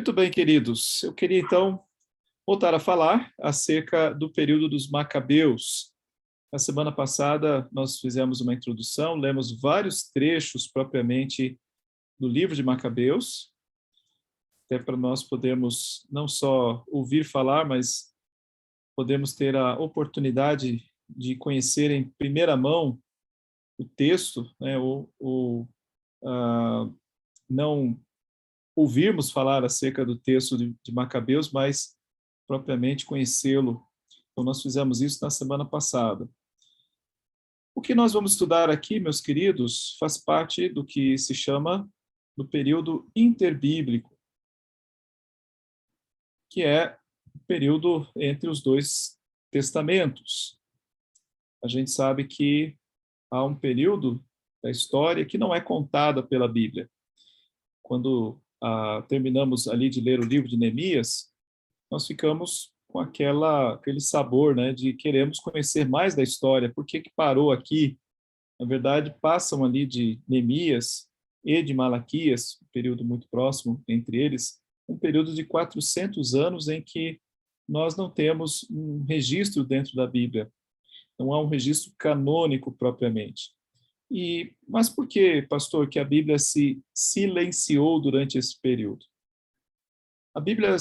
Muito bem, queridos. Eu queria, então, voltar a falar acerca do período dos Macabeus. Na semana passada, nós fizemos uma introdução, lemos vários trechos propriamente do livro de Macabeus, até para nós podermos não só ouvir falar, mas podemos ter a oportunidade de conhecer em primeira mão o texto, né, não ouvirmos falar acerca do texto de Macabeus, mas propriamente conhecê-lo. Então, nós fizemos isso na semana passada. O que nós vamos estudar aqui, meus queridos, faz parte do que se chama do período interbíblico, que é o período entre os dois testamentos. A gente sabe que há um período da história que não é contada pela Bíblia. Quando terminamos ali de ler o livro de Neemias, nós ficamos com aquele sabor, né, de queremos conhecer mais da história. Por que parou aqui? Na verdade, passam ali de Neemias e de Malaquias, um período muito próximo entre eles, um período de 400 anos em que nós não temos um registro dentro da Bíblia. Não há um registro canônico propriamente. Mas por que, pastor, que a Bíblia se silenciou durante esse período? A Bíblia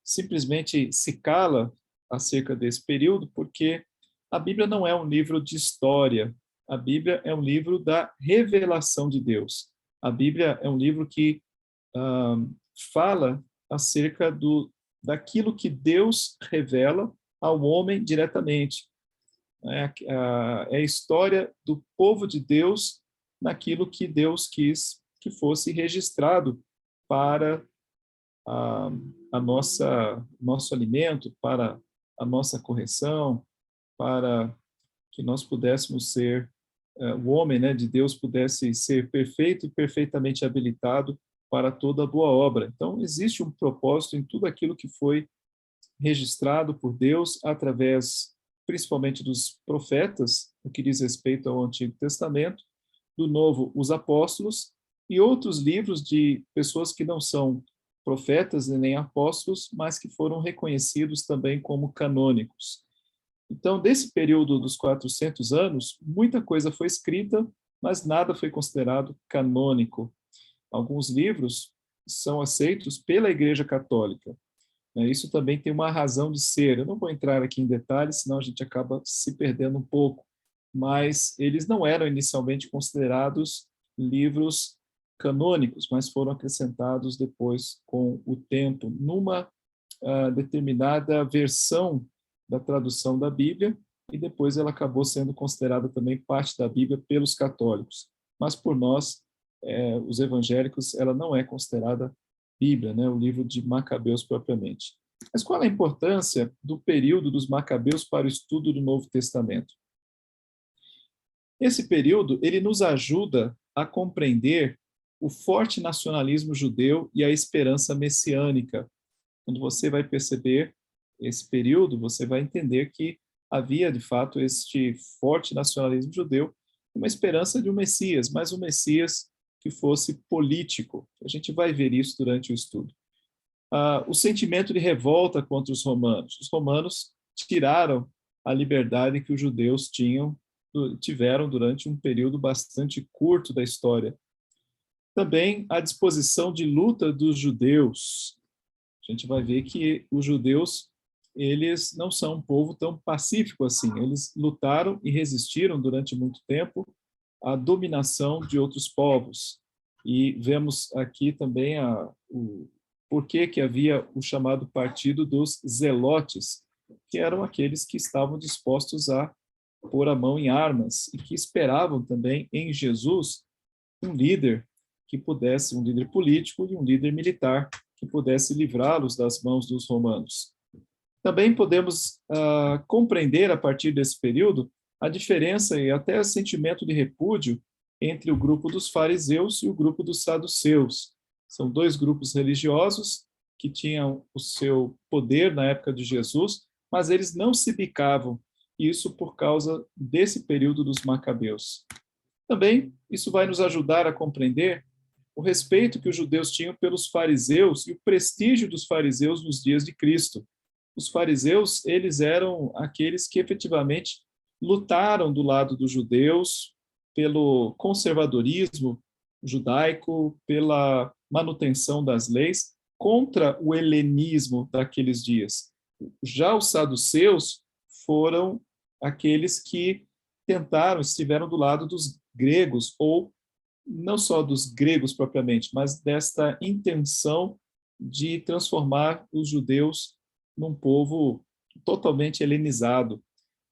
simplesmente se cala acerca desse período porque a Bíblia não é um livro de história. A Bíblia é um livro da revelação de Deus. A Bíblia é um livro que fala acerca daquilo que Deus revela ao homem diretamente. É a história do povo de Deus naquilo que Deus quis que fosse registrado para nosso alimento, para a nossa correção, para que nós pudéssemos ser, o homem, né, de Deus pudesse ser perfeito e perfeitamente habilitado para toda boa obra. Então, existe um propósito em tudo aquilo que foi registrado por Deus através, principalmente dos profetas, no que diz respeito ao Antigo Testamento, do Novo, os apóstolos, e outros livros de pessoas que não são profetas e nem apóstolos, mas que foram reconhecidos também como canônicos. Então, desse período dos 400 anos, muita coisa foi escrita, mas nada foi considerado canônico. Alguns livros são aceitos pela Igreja Católica. Isso também tem uma razão de ser. Eu não vou entrar aqui em detalhes, senão a gente acaba se perdendo um pouco. Mas eles não eram inicialmente considerados livros canônicos, mas foram acrescentados depois com o tempo, numa determinada versão da tradução da Bíblia, e depois ela acabou sendo considerada também parte da Bíblia pelos católicos. Mas por nós, os evangélicos, ela não é considerada Bíblia, né, o livro de Macabeus propriamente. Mas qual a importância do período dos Macabeus para o estudo do Novo Testamento? Esse período, ele nos ajuda a compreender o forte nacionalismo judeu e a esperança messiânica. Quando você vai perceber esse período, você vai entender que havia, de fato, este forte nacionalismo judeu, uma esperança de um Messias, mas um Messias que fosse político. A gente vai ver isso durante o estudo. O sentimento de revolta contra os romanos. Os romanos tiraram a liberdade que os judeus tiveram durante um período bastante curto da história. Também a disposição de luta dos judeus. A gente vai ver que os judeus, eles não são um povo tão pacífico assim. Eles lutaram e resistiram durante muito tempo à dominação de outros povos. E vemos aqui também o porquê que havia o chamado partido dos zelotes, que eram aqueles que estavam dispostos a pôr a mão em armas e que esperavam também em Jesus um líder que pudesse, um líder político e um líder militar que pudesse livrá-los das mãos dos romanos. Também podemos compreender, a partir desse período, a diferença e até o sentimento de repúdio entre o grupo dos fariseus e o grupo dos saduceus. São dois grupos religiosos que tinham o seu poder na época de Jesus, mas eles não se bicavam, isso por causa desse período dos Macabeus. Também isso vai nos ajudar a compreender o respeito que os judeus tinham pelos fariseus e o prestígio dos fariseus nos dias de Cristo. Os fariseus, eles eram aqueles que efetivamente lutaram do lado dos judeus pelo conservadorismo judaico, pela manutenção das leis, contra o helenismo daqueles dias. Já os saduceus foram aqueles que estiveram do lado dos gregos, ou não só dos gregos propriamente, mas desta intenção de transformar os judeus num povo totalmente helenizado.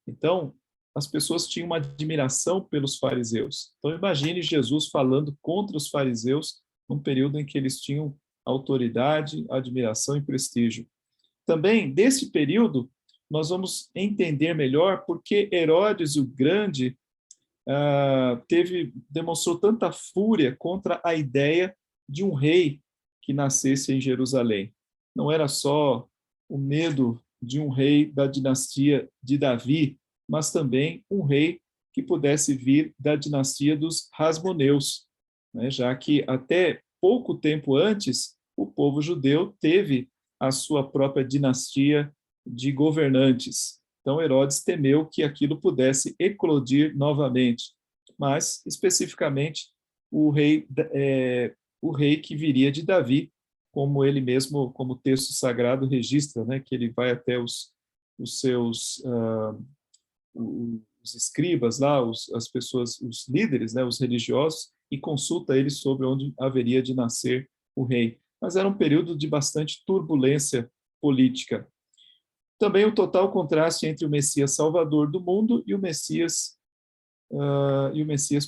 Então, as pessoas tinham uma admiração pelos fariseus. Então, imagine Jesus falando contra os fariseus num período em que eles tinham autoridade, admiração e prestígio. Também, desse período, nós vamos entender melhor porque Herodes o Grande demonstrou tanta fúria contra a ideia de um rei que nascesse em Jerusalém. Não era só o medo de um rei da dinastia de Davi, mas também um rei que pudesse vir da dinastia dos Hasmoneus, né? Já que até pouco tempo antes, o povo judeu teve a sua própria dinastia de governantes. Então, Herodes temeu que aquilo pudesse eclodir novamente, mas, especificamente, o rei que viria de Davi, como ele mesmo, como o texto sagrado registra, né, que ele vai até os seus os escribas lá, as pessoas, os líderes, né, os religiosos, e consulta eles sobre onde haveria de nascer o rei. Mas era um período de bastante turbulência política. Também o total contraste entre o Messias Salvador do mundo e o Messias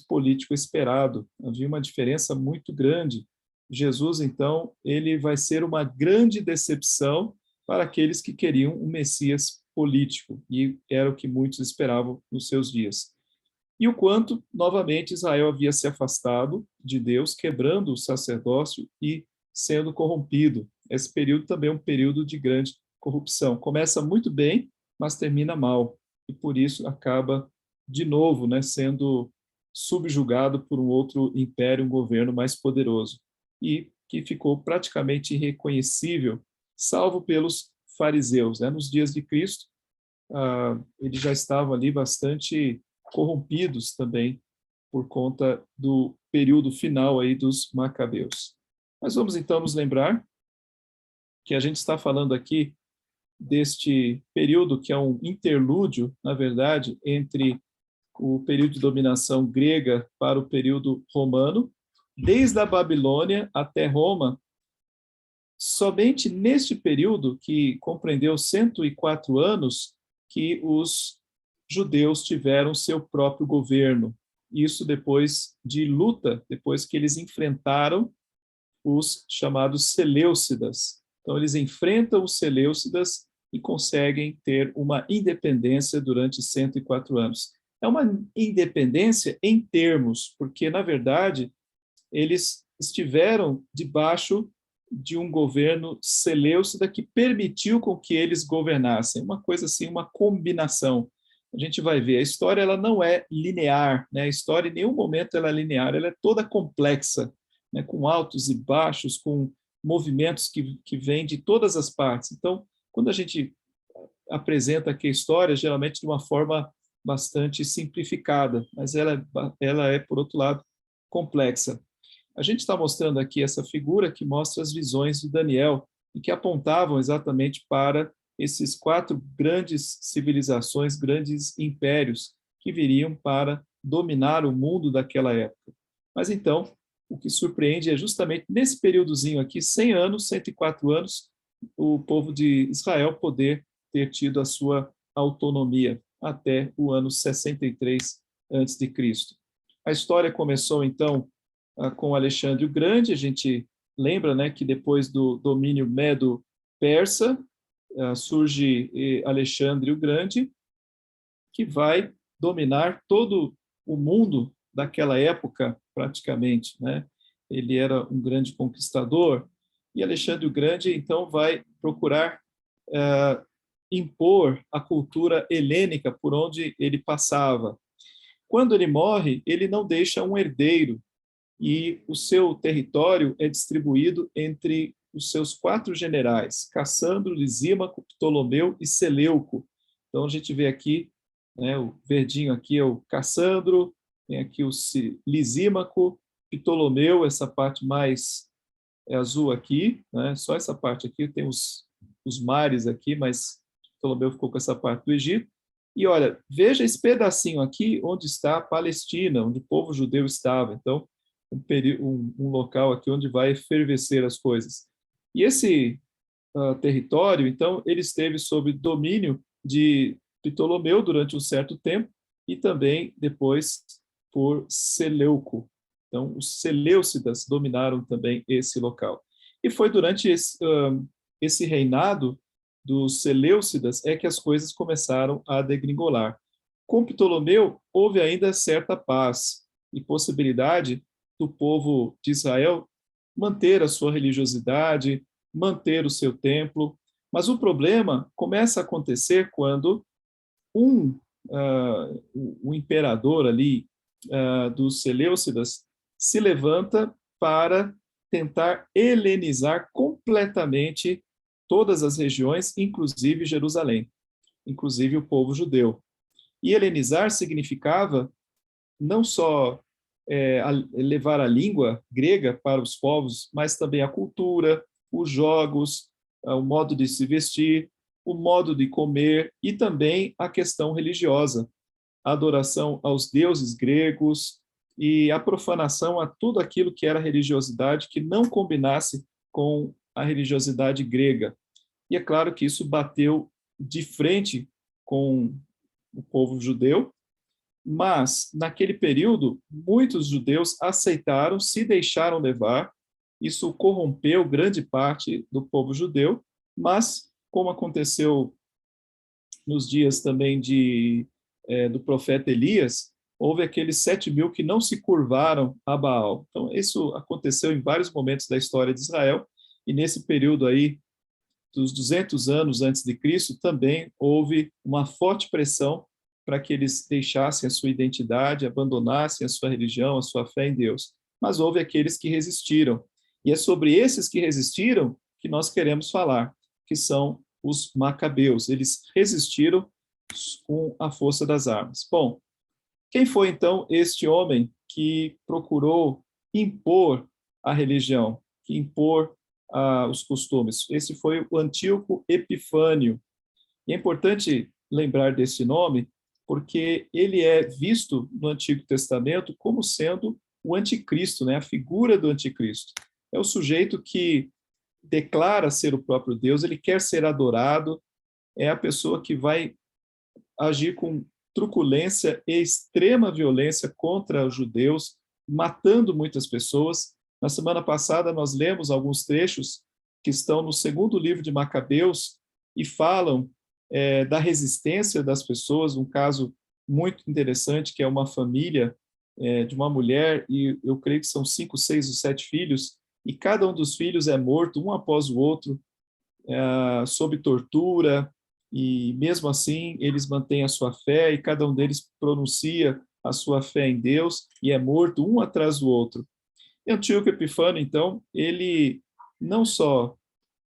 político esperado. Havia uma diferença muito grande. Jesus, então, ele vai ser uma grande decepção para aqueles que queriam um Messias político, e era o que muitos esperavam nos seus dias. E o quanto, novamente, Israel havia se afastado de Deus, quebrando o sacerdócio e sendo corrompido. Esse período também é um período de grande corrupção. Começa muito bem, mas termina mal. E por isso acaba, de novo, né, sendo subjugado por um outro império, um governo mais poderoso. E que ficou praticamente irreconhecível, salvo pelos fariseus, né? Nos dias de Cristo, eles já estavam ali bastante corrompidos também por conta do período final aí dos Macabeus. Mas vamos então nos lembrar que a gente está falando aqui deste período que é um interlúdio, na verdade, entre o período de dominação grega para o período romano, desde a Babilônia até Roma. Somente neste período, que compreendeu 104 anos, que os judeus tiveram seu próprio governo. Isso depois de luta, depois que eles enfrentaram os chamados Seleucidas. Então, eles enfrentam os Seleucidas e conseguem ter uma independência durante 104 anos. É uma independência em termos, porque, na verdade, eles estiveram debaixo de um governo seleucida que permitiu com que eles governassem. Uma coisa assim, uma combinação. A gente vai ver, a história ela não é linear, né? A história em nenhum momento ela é linear, ela é toda complexa, né? Com altos e baixos, com movimentos que vêm de todas as partes. Então, quando a gente apresenta aqui a história, geralmente de uma forma bastante simplificada, mas ela é, por outro lado, complexa. A gente está mostrando aqui essa figura que mostra as visões de Daniel e que apontavam exatamente para esses 4 grandes civilizações, grandes impérios que viriam para dominar o mundo daquela época. Mas então, o que surpreende é justamente nesse períodozinho aqui, 100 anos, 104 anos, o povo de Israel poder ter tido a sua autonomia até o ano 63 a.C. A história começou, então, com Alexandre o Grande. A gente lembra, né, que depois do domínio medo-persa surge Alexandre o Grande, que vai dominar todo o mundo daquela época, praticamente, né? Ele era um grande conquistador, e Alexandre o Grande, então, vai procurar impor a cultura helênica por onde ele passava. Quando ele morre, ele não deixa um herdeiro, e o seu território é distribuído entre os seus 4 generais, Cassandro, Lisímaco, Ptolomeu e Seleuco. Então, a gente vê aqui, né, o verdinho aqui é o Cassandro, tem aqui o Lisímaco, Ptolomeu, essa parte mais azul aqui, né, só essa parte aqui, tem os mares aqui, mas Ptolomeu ficou com essa parte do Egito. E olha, veja esse pedacinho aqui onde está a Palestina, onde o povo judeu estava. Então, um local aqui onde vai efervescer as coisas. E esse território, então, ele esteve sob domínio de Ptolomeu durante um certo tempo e também depois por Seleuco. Então, os Seleucidas dominaram também esse local. E foi durante esse reinado dos Seleucidas é que as coisas começaram a degringolar. Com Ptolomeu, houve ainda certa paz e possibilidade do povo de Israel manter a sua religiosidade, manter o seu templo, mas o problema começa a acontecer quando o imperador ali dos Seleucidas se levanta para tentar helenizar completamente todas as regiões, inclusive Jerusalém, inclusive o povo judeu. E helenizar significava não só levar a língua grega para os povos, mas também a cultura, os jogos, o modo de se vestir, o modo de comer e também a questão religiosa, a adoração aos deuses gregos e a profanação a tudo aquilo que era religiosidade que não combinasse com a religiosidade grega. E é claro que isso bateu de frente com o povo judeu, mas, naquele período, muitos judeus aceitaram, se deixaram levar, isso corrompeu grande parte do povo judeu, mas, como aconteceu nos dias também do profeta Elias, houve aqueles 7.000 que não se curvaram a Baal. Então, isso aconteceu em vários momentos da história de Israel, e nesse período aí, dos 200 anos antes de Cristo, também houve uma forte pressão para que eles deixassem a sua identidade, abandonassem a sua religião, a sua fé em Deus. Mas houve aqueles que resistiram. E é sobre esses que resistiram que nós queremos falar, que são os macabeus. Eles resistiram com a força das armas. Bom, quem foi então este homem que procurou impor a religião, que impor os costumes? Esse foi o Antíoco Epifânio. E é importante lembrar desse nome, porque ele é visto no Antigo Testamento como sendo o anticristo, né? A figura do anticristo. É o sujeito que declara ser o próprio Deus, ele quer ser adorado, é a pessoa que vai agir com truculência e extrema violência contra os judeus, matando muitas pessoas. Na semana passada, nós lemos alguns trechos que estão no segundo livro de Macabeus e falam da resistência das pessoas, um caso muito interessante, que é uma família de uma mulher, e eu creio que são 5, 6 ou 7 filhos, e cada um dos filhos é morto, um após o outro, sob tortura, e mesmo assim eles mantêm a sua fé, e cada um deles pronuncia a sua fé em Deus, e é morto um atrás do outro. E Antíoco Epifânio, então, ele não só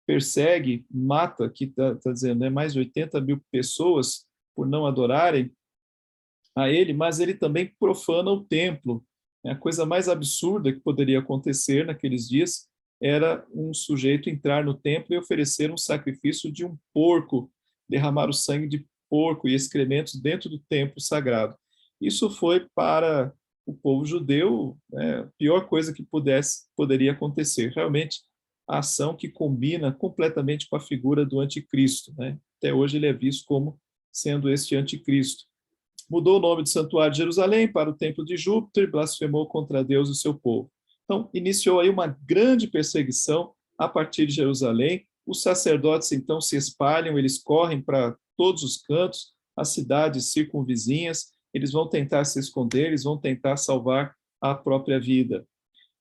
persegue, mata, que está dizendo, né, mais de 80.000 pessoas por não adorarem a ele, mas ele também profana o templo. A coisa mais absurda que poderia acontecer naqueles dias era um sujeito entrar no templo e oferecer um sacrifício de um porco, derramar o sangue de porco e excrementos dentro do templo sagrado. Isso foi para o povo judeu, né, a pior coisa que poderia acontecer. Realmente, a ação que combina completamente com a figura do anticristo, né? Até hoje ele é visto como sendo este anticristo. Mudou o nome do santuário de Jerusalém para o templo de Júpiter, blasfemou contra Deus e o seu povo. Então, iniciou aí uma grande perseguição a partir de Jerusalém. Os sacerdotes, então, se espalham, eles correm para todos os cantos, as cidades circunvizinhas, eles vão tentar se esconder, eles vão tentar salvar a própria vida.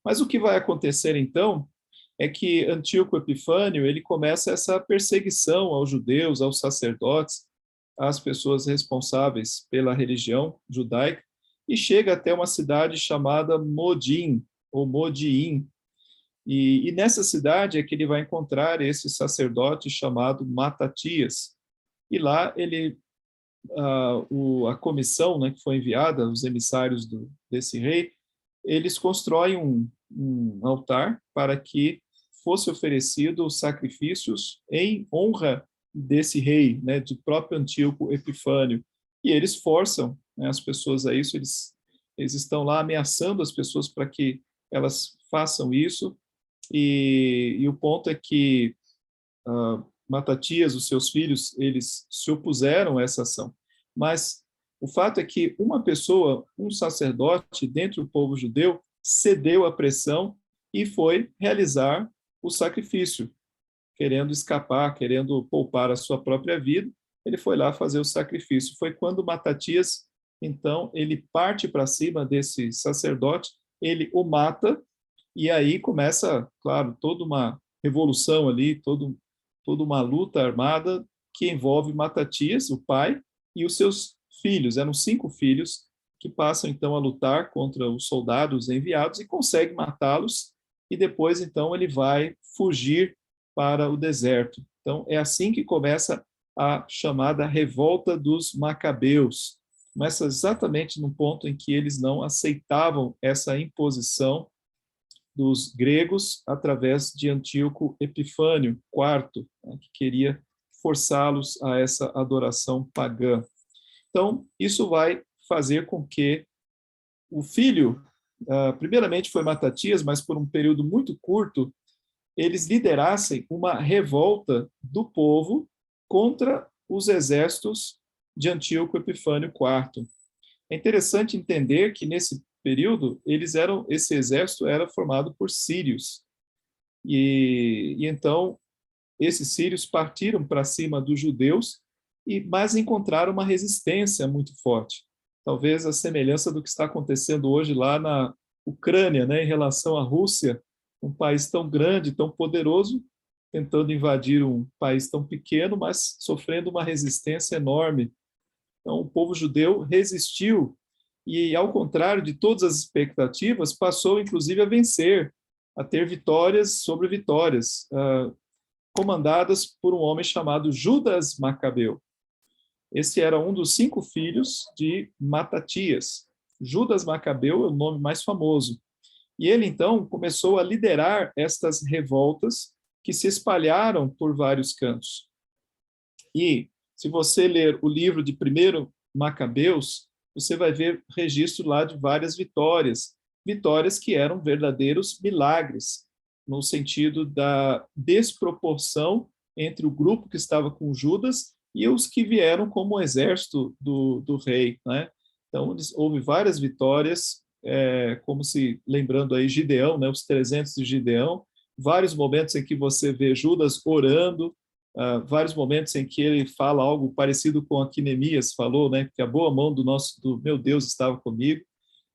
Mas o que vai acontecer, então, é que Antíoco Epifânio ele começa essa perseguição aos judeus, aos sacerdotes, às pessoas responsáveis pela religião judaica, e chega até uma cidade chamada Modim, ou Modiim. E nessa cidade é que ele vai encontrar esse sacerdote chamado Matatias. E lá a comissão, né, que foi enviada, os emissários desse rei, eles constroem um altar para que fosse oferecido sacrifícios em honra desse rei, né, do próprio Antíoco Epifânio. E eles forçam, né, as pessoas a isso, eles estão lá ameaçando as pessoas para que elas façam isso. E o ponto é que Matatias, os seus filhos, eles se opuseram a essa ação. Mas o fato é que uma pessoa, um sacerdote dentro do povo judeu, cedeu à pressão e foi realizar o sacrifício, querendo escapar, querendo poupar a sua própria vida. Ele foi lá fazer o sacrifício. Foi quando Matatias, então, ele parte para cima desse sacerdote, ele o mata, e aí começa, claro, toda uma revolução ali, toda uma luta armada que envolve Matatias, o pai, e os seus filhos. Eram 5 filhos que passam, então, a lutar contra os soldados enviados e conseguem matá-los, e depois, então, ele vai fugir para o deserto. Então, é assim que começa a chamada Revolta dos Macabeus. Começa exatamente no ponto em que eles não aceitavam essa imposição dos gregos através de Antíoco Epifânio IV, né, que queria forçá-los a essa adoração pagã. Então, isso vai fazer com que o filho, primeiramente foi Matatias, mas por um período muito curto, eles liderassem uma revolta do povo contra os exércitos de Antíoco Epifânio IV. É interessante entender que nesse período esse exército era formado por sírios e então esses sírios partiram para cima dos judeus mas encontraram uma resistência muito forte, talvez a semelhança do que está acontecendo hoje lá na Ucrânia, né, em relação à Rússia, um país tão grande, tão poderoso, tentando invadir um país tão pequeno, mas sofrendo uma resistência enorme. Então, o povo judeu resistiu e, ao contrário de todas as expectativas, passou, inclusive, a vencer, a ter vitórias sobre vitórias, comandadas por um homem chamado Judas Macabeu. Esse era um dos 5 filhos de Matatias. Judas Macabeu é o nome mais famoso. E ele, então, começou a liderar estas revoltas que se espalharam por vários cantos. E, se você ler o livro de 1º Macabeus, você vai ver registro lá de várias vitórias, vitórias que eram verdadeiros milagres, no sentido da desproporção entre o grupo que estava com Judas e os que vieram como exército do rei, né? Então, houve várias vitórias, como se, lembrando aí Gideão, né, os 300 de Gideão, vários momentos em que você vê Judas orando, vários momentos em que ele fala algo parecido com o que Neemias falou, né, que a boa mão do meu Deus estava comigo.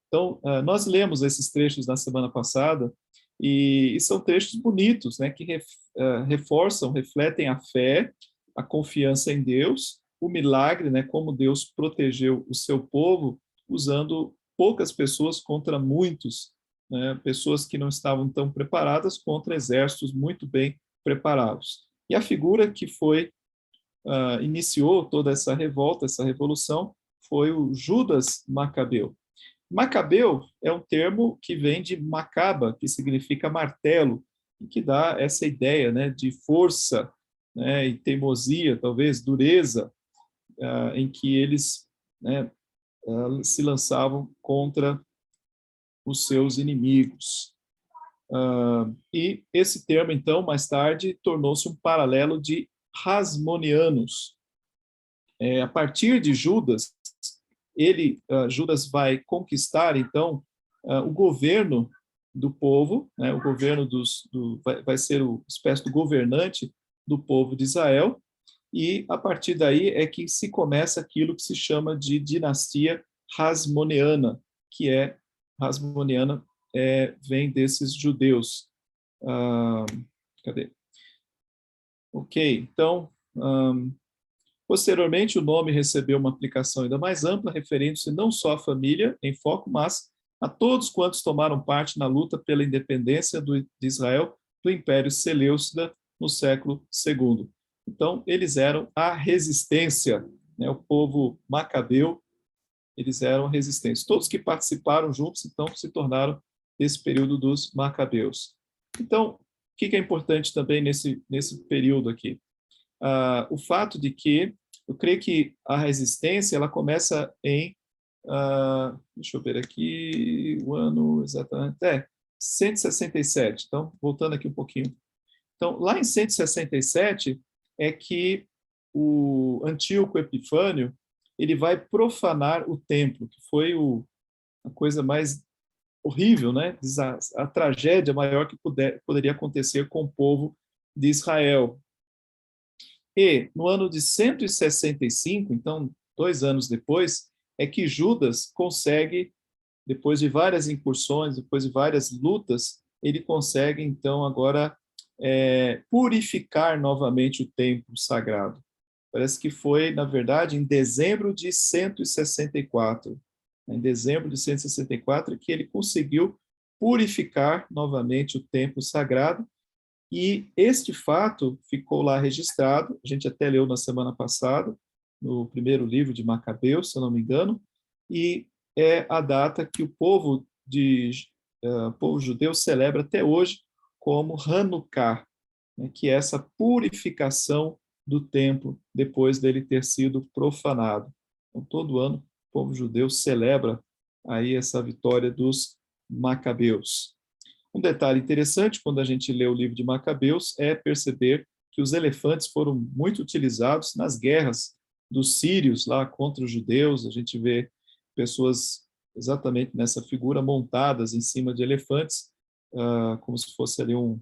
Então, nós lemos esses trechos na semana passada, e são trechos bonitos, né, que reforçam, refletem a fé, a confiança em Deus, o milagre, né, como Deus protegeu o seu povo, usando poucas pessoas contra muitos, né, pessoas que não estavam tão preparadas contra exércitos muito bem preparados. E a figura que iniciou toda essa revolta, essa revolução, foi o Judas Macabeu. Macabeu é um termo que vem de macaba, que significa martelo, e que dá essa ideia, né, de força, né, e teimosia, talvez dureza, em que eles, né, se lançavam contra os seus inimigos. E esse termo, então, mais tarde, tornou-se um paralelo de Hasmoneanos. A partir de Judas, Judas vai conquistar, então, o governo do povo, né, o governo vai ser uma espécie de governante do povo de Israel, e a partir daí é que se começa aquilo que se chama de dinastia Hasmoneana, que Hasmoneana vem desses judeus. Cadê? Ok, então, posteriormente o nome recebeu uma aplicação ainda mais ampla, referindo-se não só à família em foco, mas a todos quantos tomaram parte na luta pela independência de Israel do Império Seleucida no século II. Então, eles eram a resistência, né? O povo macabeu, eles eram a resistência. Todos que participaram juntos, então, se tornaram esse período dos macabeus. Então, o que é importante também nesse período aqui? O fato de que, eu creio que a resistência, ela começa em, deixa eu ver aqui, o ano exatamente, 167. Então, voltando aqui um pouquinho. Então, lá em 167 é que o Antíoco Epifânio ele vai profanar o templo, que foi a coisa mais horrível, né? A tragédia maior que poderia acontecer com o povo de Israel. E no ano de 165, então 2 anos depois, é que Judas consegue, depois de várias incursões, depois de várias lutas, ele consegue então agora purificar novamente o templo sagrado. Parece que foi, na verdade, em dezembro de 164. Em dezembro de 164 que ele conseguiu purificar novamente o templo sagrado. E este fato ficou lá registrado, a gente até leu na semana passada, no primeiro livro de Macabeus, se eu não me engano, e é a data que o povo judeu celebra até hoje como Hanukkah, né, que é essa purificação do templo depois dele ter sido profanado. Então, todo ano o povo judeu celebra aí essa vitória dos macabeus. Um detalhe interessante quando a gente lê o livro de Macabeus é perceber que os elefantes foram muito utilizados nas guerras dos sírios lá contra os judeus. A gente vê pessoas exatamente nessa figura montadas em cima de elefantes, como se fosse ali um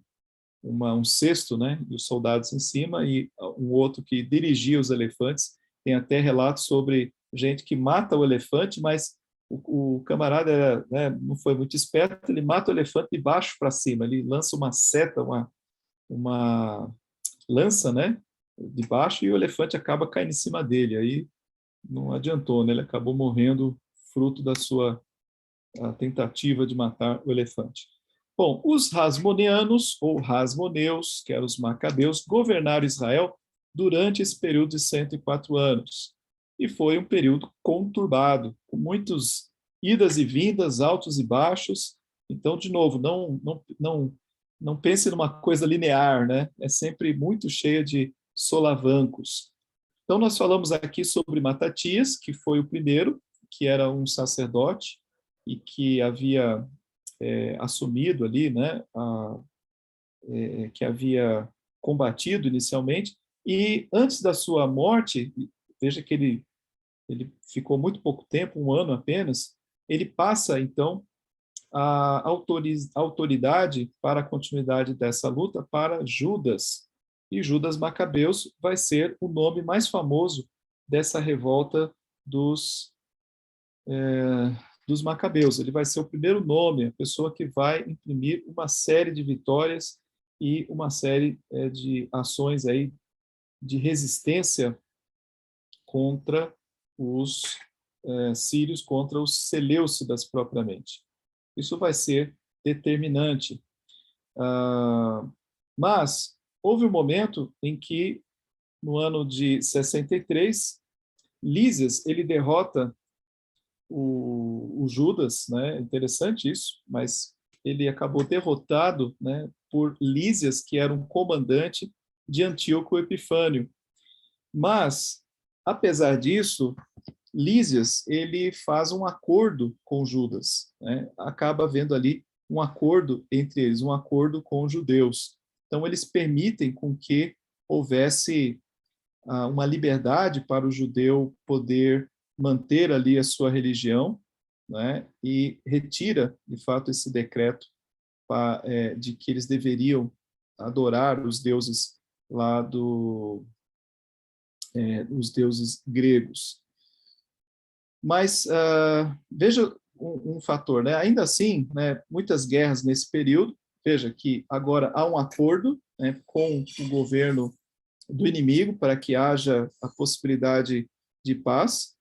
cesto, né, e os soldados em cima, e um outro que dirigia os elefantes. Tem até relatos sobre gente que mata o elefante, mas o camarada era, né, não foi muito esperto, ele mata o elefante de baixo para cima, ele lança uma seta, uma lança, né, de baixo, e o elefante acaba caindo em cima dele. Aí não adiantou, né, ele acabou morrendo fruto da sua tentativa de matar o elefante. Bom, os Hasmoneanos, ou Hasmoneus, que eram os macabeus, governaram Israel durante esse período de 104 anos. E foi um período conturbado, com muitas idas e vindas, altos e baixos. Então, de novo, não pense numa coisa linear, né? É sempre muito cheia de solavancos. Então, nós falamos aqui sobre Matatias, que foi o primeiro, que era um sacerdote e que havia assumido ali, né, que havia combatido inicialmente, e antes da sua morte, veja que ele ficou muito pouco tempo, 1 ano apenas, ele passa, então, a autoridade para a continuidade dessa luta para Judas. E Judas Macabeus vai ser o nome mais famoso dessa revolta dos macabeus. Ele vai ser o primeiro nome, a pessoa que vai imprimir uma série de vitórias e uma série de ações aí de resistência contra os sírios, contra os seleucidas propriamente. Isso vai ser determinante. Mas houve um momento em que, no ano de 63, Lísias ele derrota o Judas, né? Interessante isso, mas ele acabou derrotado, né, por Lísias, que era um comandante de Antíoco Epifânio. Mas, apesar disso, Lísias ele faz um acordo com Judas, né? Acaba havendo ali um acordo entre eles, um acordo com os judeus. Então, eles permitem com que houvesse uma liberdade para o judeu poder manter ali a sua religião, né, e retira, de fato, esse decreto de que eles deveriam adorar os deuses lá os deuses gregos. Mas veja um fator, né? Ainda assim, né, muitas guerras nesse período. Veja que agora há um acordo, né, com o governo do inimigo para que haja a possibilidade de paz.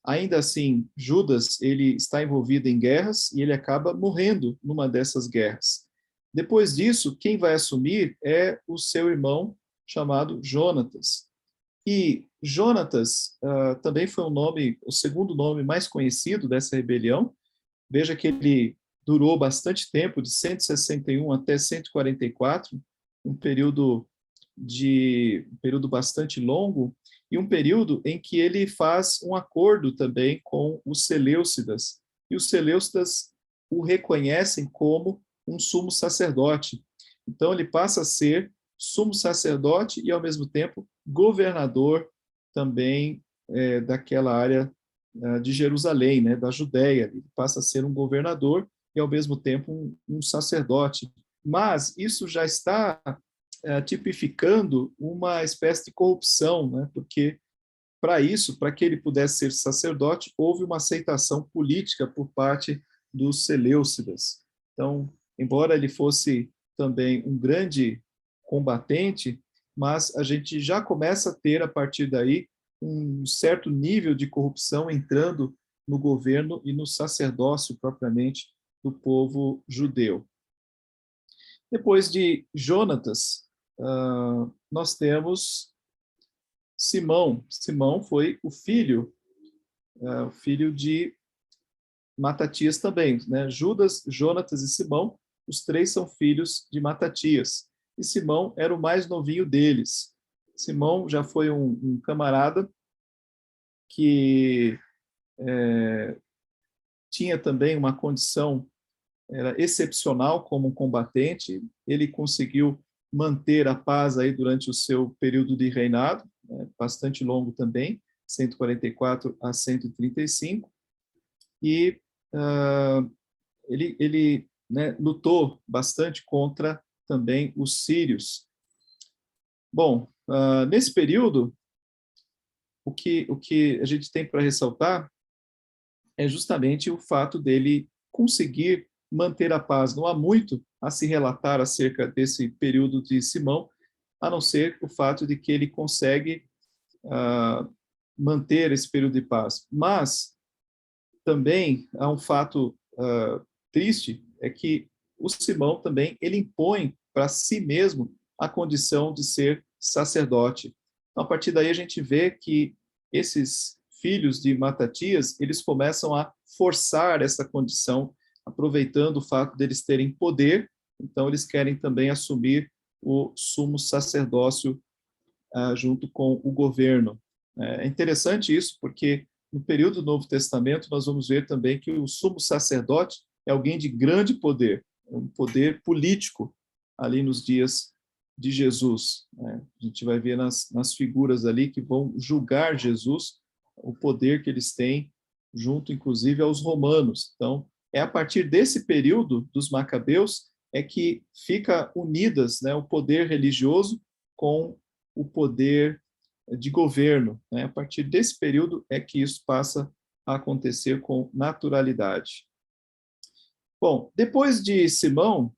Ainda assim, Judas, ele está envolvido em guerras e ele acaba morrendo numa dessas guerras. Depois disso, quem vai assumir é o seu irmão chamado Jonatas. E Jonatas também foi o segundo nome mais conhecido dessa rebelião. Veja que ele durou bastante tempo, de 161 até 144, um período bastante longo, e um período em que ele faz um acordo também com os Seleucidas. E os Seleucidas o reconhecem como um sumo sacerdote. Então, ele passa a ser sumo sacerdote e, ao mesmo tempo, governador também daquela área de Jerusalém, né, da Judéia. Ele passa a ser um governador e, ao mesmo tempo, um sacerdote. Mas isso já está tipificando uma espécie de corrupção, né, porque para que ele pudesse ser sacerdote, houve uma aceitação política por parte dos Seleucidas. Então, embora ele fosse também um grande combatente, mas a gente já começa a ter, a partir daí, um certo nível de corrupção entrando no governo e no sacerdócio propriamente do povo judeu. Depois de Jonatas, nós temos Simão. Simão foi o filho de Matatias também, né? Judas, Jonatas e Simão, os três são filhos de Matatias. E Simão era o mais novinho deles. Simão já foi um camarada que tinha também uma condição excepcional como um combatente. Ele conseguiu manter a paz aí durante o seu período de reinado, né, bastante longo também, 144 a 135, e ele né, lutou bastante contra também os sírios. Bom, nesse período, o que a gente tem para ressaltar é justamente o fato dele conseguir manter a paz. Não há muito a se relatar acerca desse período de Simão, a não ser o fato de que ele consegue manter esse período de paz. Mas também há um fato triste, é que o Simão também ele impõe para si mesmo a condição de ser sacerdote. Então, a partir daí a gente vê que esses filhos de Matatias, eles começam a forçar essa condição, aproveitando o fato deles terem poder, então eles querem também assumir o sumo sacerdócio junto com o governo. É interessante isso, porque no período do Novo Testamento nós vamos ver também que o sumo sacerdote é alguém de grande poder, um poder político ali nos dias de Jesus. Né? A gente vai ver nas figuras ali que vão julgar Jesus, o poder que eles têm junto, inclusive, aos romanos. Então, é a partir desse período dos Macabeus é que fica unidas, né, o poder religioso com o poder de governo. Né? A partir desse período é que isso passa a acontecer com naturalidade. Bom, depois de Simão,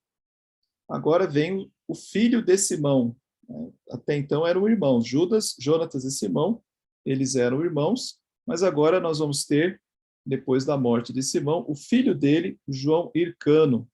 agora vem o filho de Simão. Até então eram irmãos, Judas, Jonatas e Simão, eles eram irmãos, mas agora nós vamos ter, depois da morte de Simão, o filho dele, João Hircano.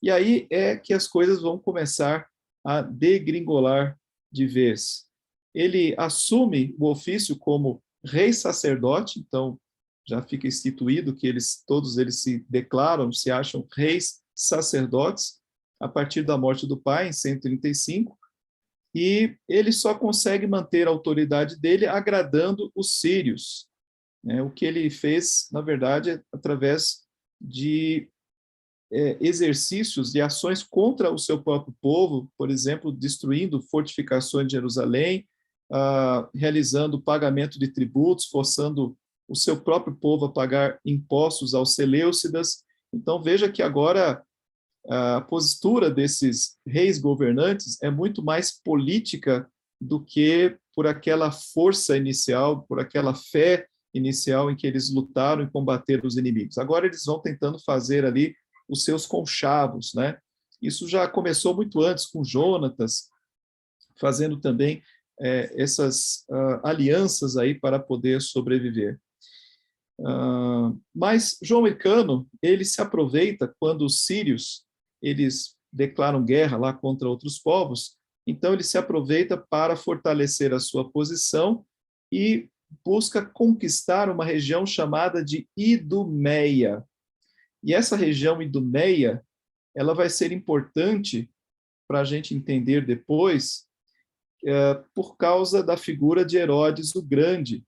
E aí é que as coisas vão começar a degringolar de vez. Ele assume o ofício como rei sacerdote, então já fica instituído que todos eles se declaram, se acham reis sacerdotes, a partir da morte do pai, em 135, e ele só consegue manter a autoridade dele agradando os sírios. O que ele fez, na verdade, é através de exercícios de ações contra o seu próprio povo, por exemplo, destruindo fortificações de Jerusalém, realizando pagamento de tributos, forçando o seu próprio povo a pagar impostos aos Seleucidas. Então, veja que agora a postura desses reis governantes é muito mais política do que por aquela força inicial, por aquela fé inicial em que eles lutaram e combateram os inimigos. Agora eles vão tentando fazer ali os seus conchavos, né? Isso já começou muito antes com Jonatas, fazendo também essas alianças aí para poder sobreviver. Mas João Hircano, ele se aproveita quando os sírios, eles declaram guerra lá contra outros povos, então ele se aproveita para fortalecer a sua posição e busca conquistar uma região chamada de Idumeia. E essa região Idumeia, ela vai ser importante para a gente entender depois, por causa da figura de Herodes o Grande,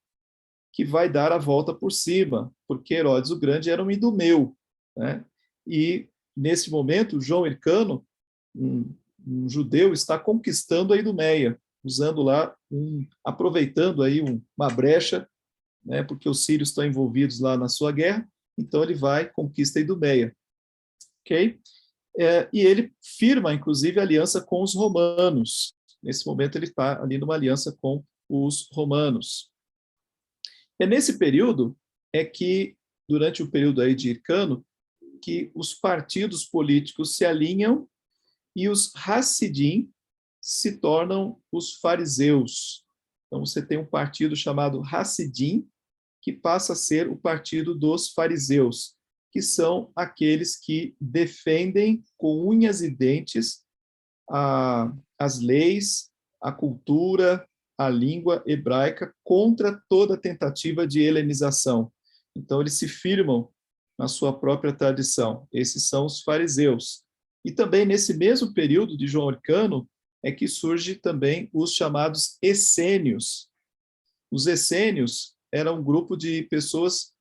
que vai dar a volta por cima, porque Herodes o Grande era um idumeu, né? E, nesse momento, João Hircano, um judeu, está conquistando a Idumeia, usando lá, aproveitando aí uma brecha, né? Porque os sírios estão envolvidos lá na sua guerra, então ele vai, conquista a Idumeia. Ok? E ele firma, inclusive, aliança com os romanos. Nesse momento, ele está ali numa aliança com os romanos. É nesse período que, durante o período aí de Hircano, que os partidos políticos se alinham e os Hassidim se tornam os fariseus. Então, você tem um partido chamado Hassidim, que passa a ser o partido dos fariseus, que são aqueles que defendem com unhas e dentes as leis, a cultura, a língua hebraica contra toda tentativa de helenização. Então, eles se firmam na sua própria tradição. Esses são os fariseus. E também, nesse mesmo período de João Hircano, é que surge também os chamados essênios. Os essênios eram um grupo de pessoas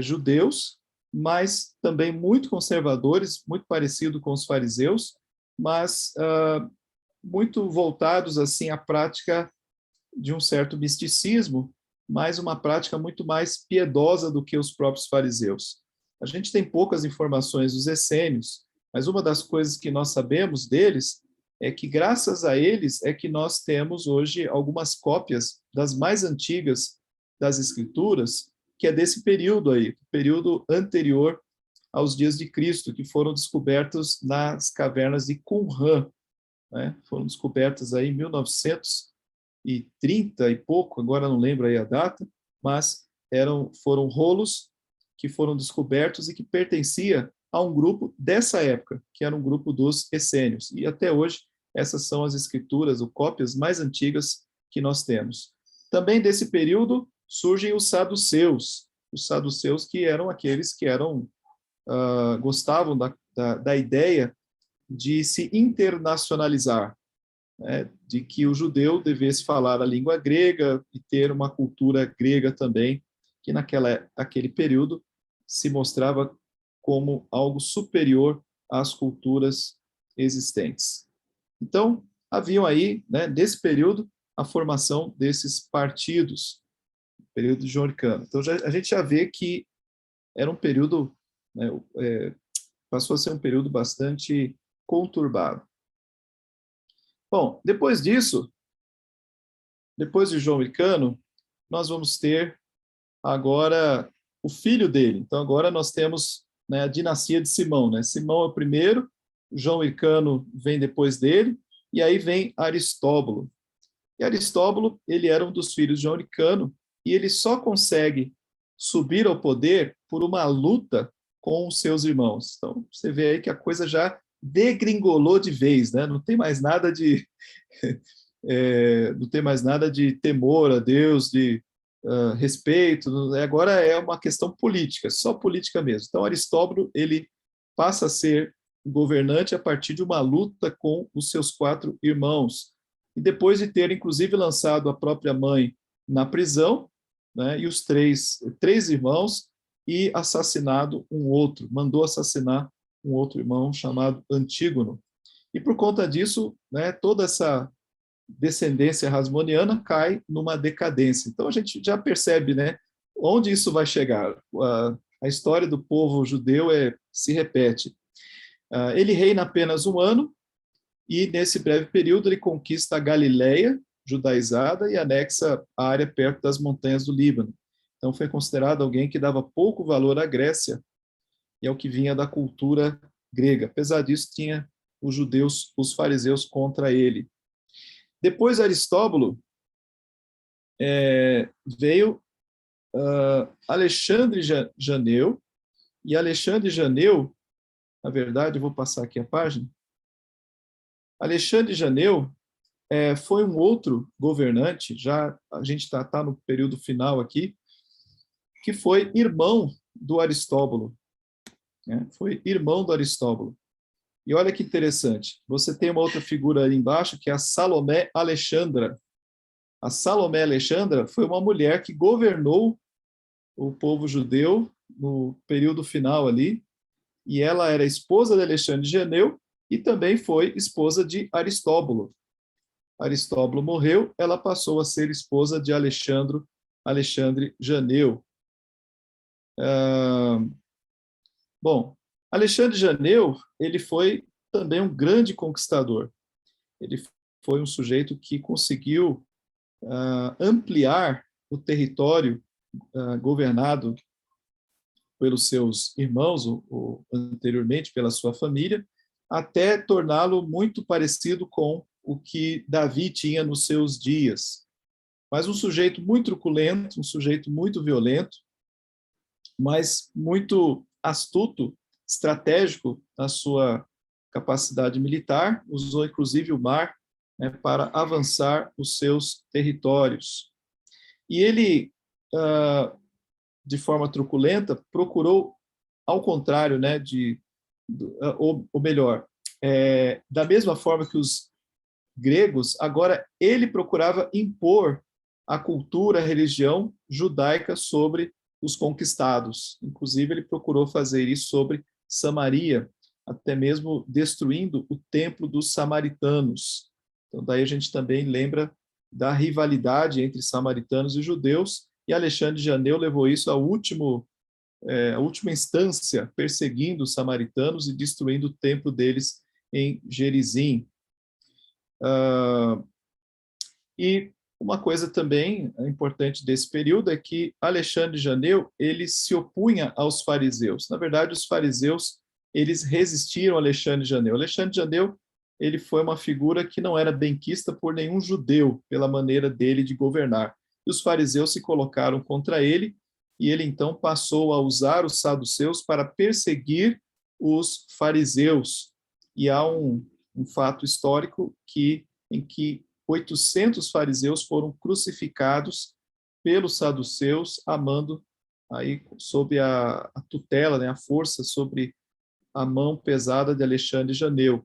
judeus, mas também muito conservadores, muito parecido com os fariseus, mas muito voltados assim à prática de um certo misticismo, mas uma prática muito mais piedosa do que os próprios fariseus. A gente tem poucas informações dos essênios, mas uma das coisas que nós sabemos deles é que, graças a eles, é que nós temos hoje algumas cópias das mais antigas das Escrituras, que é desse período aí, período anterior aos dias de Cristo, que foram descobertos nas cavernas de Qumran, né? Foram descobertas aí em 1930 e pouco, agora não lembro aí a data, mas foram rolos que foram descobertos e que pertencia a um grupo dessa época, que era um grupo dos essênios. E até hoje, essas são as escrituras, ou cópias mais antigas que nós temos. Também desse período surgem os saduceus que eram aqueles que gostavam da ideia de se internacionalizar, né, de que o judeu devesse falar a língua grega e ter uma cultura grega também, que naquele período se mostrava como algo superior às culturas existentes. Então, haviam aí, né, nesse período, a formação desses partidos, período de João Hircano. Então, a gente já vê que era um período, né, passou a ser um período bastante conturbado. Bom, depois disso, depois de João Hircano, nós vamos ter agora o filho dele. Então, agora nós temos, né, a dinastia de Simão, né? Simão é o primeiro, João Hircano vem depois dele, e aí vem Aristóbulo. E Aristóbulo, ele era um dos filhos de João Hircano, e ele só consegue subir ao poder por uma luta com os seus irmãos. Então, você vê aí que a coisa já degringolou de vez, né? Não tem mais nada de não tem mais nada de temor a Deus, de respeito. Agora é uma questão política, só política mesmo. Então, Aristóbulo, ele passa a ser governante a partir de uma luta com os seus 4 irmãos. E depois de ter, inclusive, lançado a própria mãe na prisão, né, e os três irmãos, e assassinado um outro, mandou assassinar um outro irmão chamado Antígono. E por conta disso, né, toda essa descendência hasmoniana cai numa decadência. Então a gente já percebe, né, onde isso vai chegar. A história do povo judeu se repete. Ele reina apenas um ano e nesse breve período ele conquista a Galileia judaizada e anexa a área perto das montanhas do Líbano. Então foi considerado alguém que dava pouco valor à Grécia e ao que vinha da cultura grega. Apesar disso, tinha os judeus, os fariseus contra ele. Depois Aristóbulo veio Alexandre Janeu, e Alexandre Janeu, na verdade, eu vou passar aqui a página. Alexandre Janeu foi um outro governante, já a gente está no período final aqui, que foi irmão do Aristóbulo. Né? Foi irmão do Aristóbulo. E olha que interessante, você tem uma outra figura ali embaixo, que é a Salomé Alexandra. A Salomé Alexandra foi uma mulher que governou o povo judeu no período final ali, e ela era esposa de Alexandre de Janeu e também foi esposa de Aristóbulo. Aristóbulo morreu, ela passou a ser esposa de Alexandre Janeu. Bom, Alexandre Janeu, ele foi também um grande conquistador. Ele foi um sujeito que conseguiu ampliar o território governado pelos seus irmãos, ou anteriormente pela sua família, até torná-lo muito parecido com o que Davi tinha nos seus dias. Mas um sujeito muito truculento, um sujeito muito violento, mas muito astuto, estratégico na sua capacidade militar, usou inclusive o mar, né, para avançar os seus territórios. E ele, de forma truculenta, procurou, ao contrário, né, ou melhor, da mesma forma que os gregos, agora ele procurava impor a cultura, a religião judaica sobre os conquistados. Inclusive, ele procurou fazer isso sobre Samaria, até mesmo destruindo o templo dos samaritanos. Então, daí a gente também lembra da rivalidade entre samaritanos e judeus, e Alexandre de Janeu levou isso à última instância, perseguindo os samaritanos e destruindo o templo deles em Gerizim. E uma coisa também importante desse período é que Alexandre de Janeu, ele se opunha aos fariseus. Na verdade, os fariseus, eles resistiram a Alexandre de Janeu. Alexandre de Janeu, ele foi uma figura que não era benquista por nenhum judeu, pela maneira dele de governar. E os fariseus se colocaram contra ele, e ele então passou a usar os saduceus para perseguir os fariseus. E há um fato histórico em que 800 fariseus foram crucificados pelos saduceus, amando aí sob a tutela, né, a força sobre a mão pesada de Alexandre de Janeu.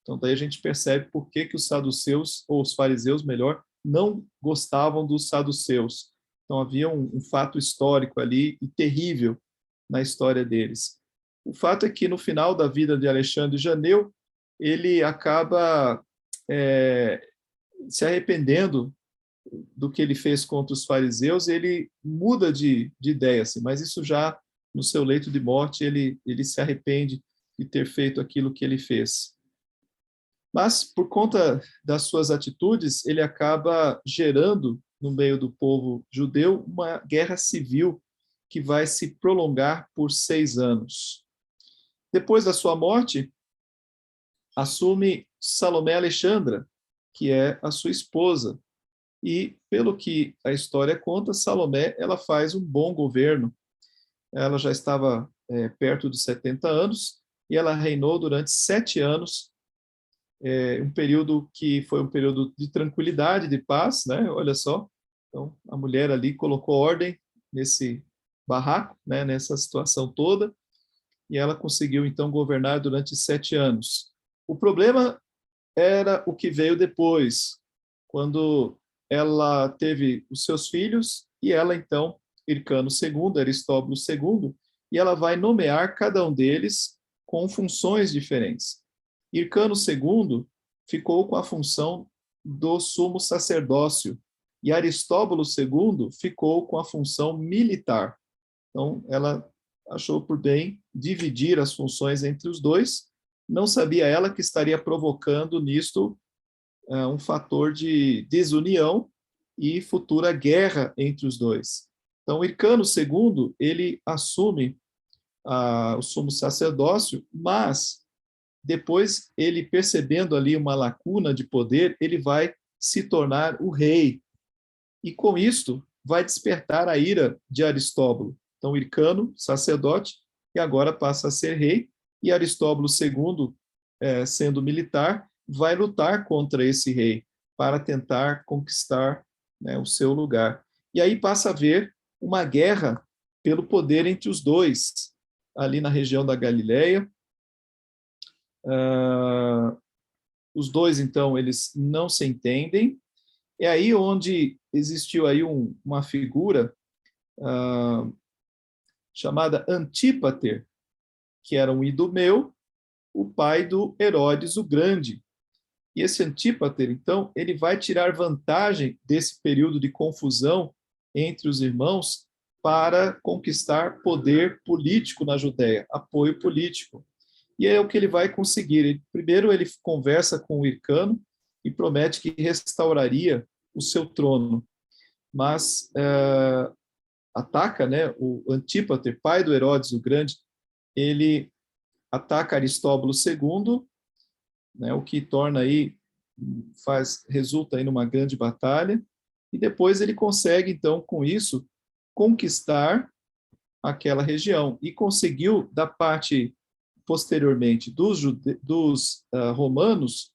Então daí a gente percebe por que os saduceus, ou os fariseus, melhor, não gostavam dos saduceus. Então havia um fato histórico ali e terrível na história deles. O fato é que no final da vida de Alexandre de Janeu, ele acaba se arrependendo do que ele fez contra os fariseus, ele muda de ideia, assim, mas isso já no seu leito de morte, ele se arrepende de ter feito aquilo que ele fez. Mas, por conta das suas atitudes, ele acaba gerando, no meio do povo judeu, uma guerra civil que vai se prolongar por 6 anos. Depois da sua morte, assume Salomé Alexandra, que é a sua esposa. E, pelo que a história conta, Salomé ela faz um bom governo. Ela já estava perto dos 70 anos e ela reinou durante 7 anos, um período que foi um período de tranquilidade, de paz, né? Olha só. Então, a mulher ali colocou ordem nesse barraco, né? Nessa situação toda, e ela conseguiu, então, governar durante 7 anos. O problema era o que veio depois, quando ela teve os seus filhos, e ela, então, Hircano II, Aristóbulo II, e ela vai nomear cada um deles com funções diferentes. Hircano II ficou com a função do sumo sacerdócio, e Aristóbulo II ficou com a função militar. Então, ela achou por bem dividir as funções entre os dois. Não sabia ela que estaria provocando nisto um fator de desunião e futura guerra entre os dois. Então, Hircano II, ele assume o sumo sacerdócio, mas depois ele, percebendo ali uma lacuna de poder, ele vai se tornar o rei. E com isto, vai despertar a ira de Aristóbulo. Então, Hircano, sacerdote, e agora passa a ser rei, e Aristóbulo II, sendo militar, vai lutar contra esse rei para tentar conquistar, né, o seu lugar. E aí passa a haver uma guerra pelo poder entre os dois, ali na região da Galileia. Os dois, então, eles não se entendem. É aí onde existiu aí uma figura chamada Antípater, que era um idumeu, o pai do Herodes o Grande. E esse Antípater, então, ele vai tirar vantagem desse período de confusão entre os irmãos para conquistar poder político na Judéia, apoio político. E é o que ele vai conseguir. Primeiro, ele conversa com o Hircano e promete que restauraria o seu trono. Mas ataca, né, o Antípater, pai do Herodes o Grande, ele ataca Aristóbulo II, né, o que torna aí, resulta aí numa grande batalha, e depois ele consegue, então, com isso, conquistar aquela região, e conseguiu, da parte, posteriormente, dos romanos,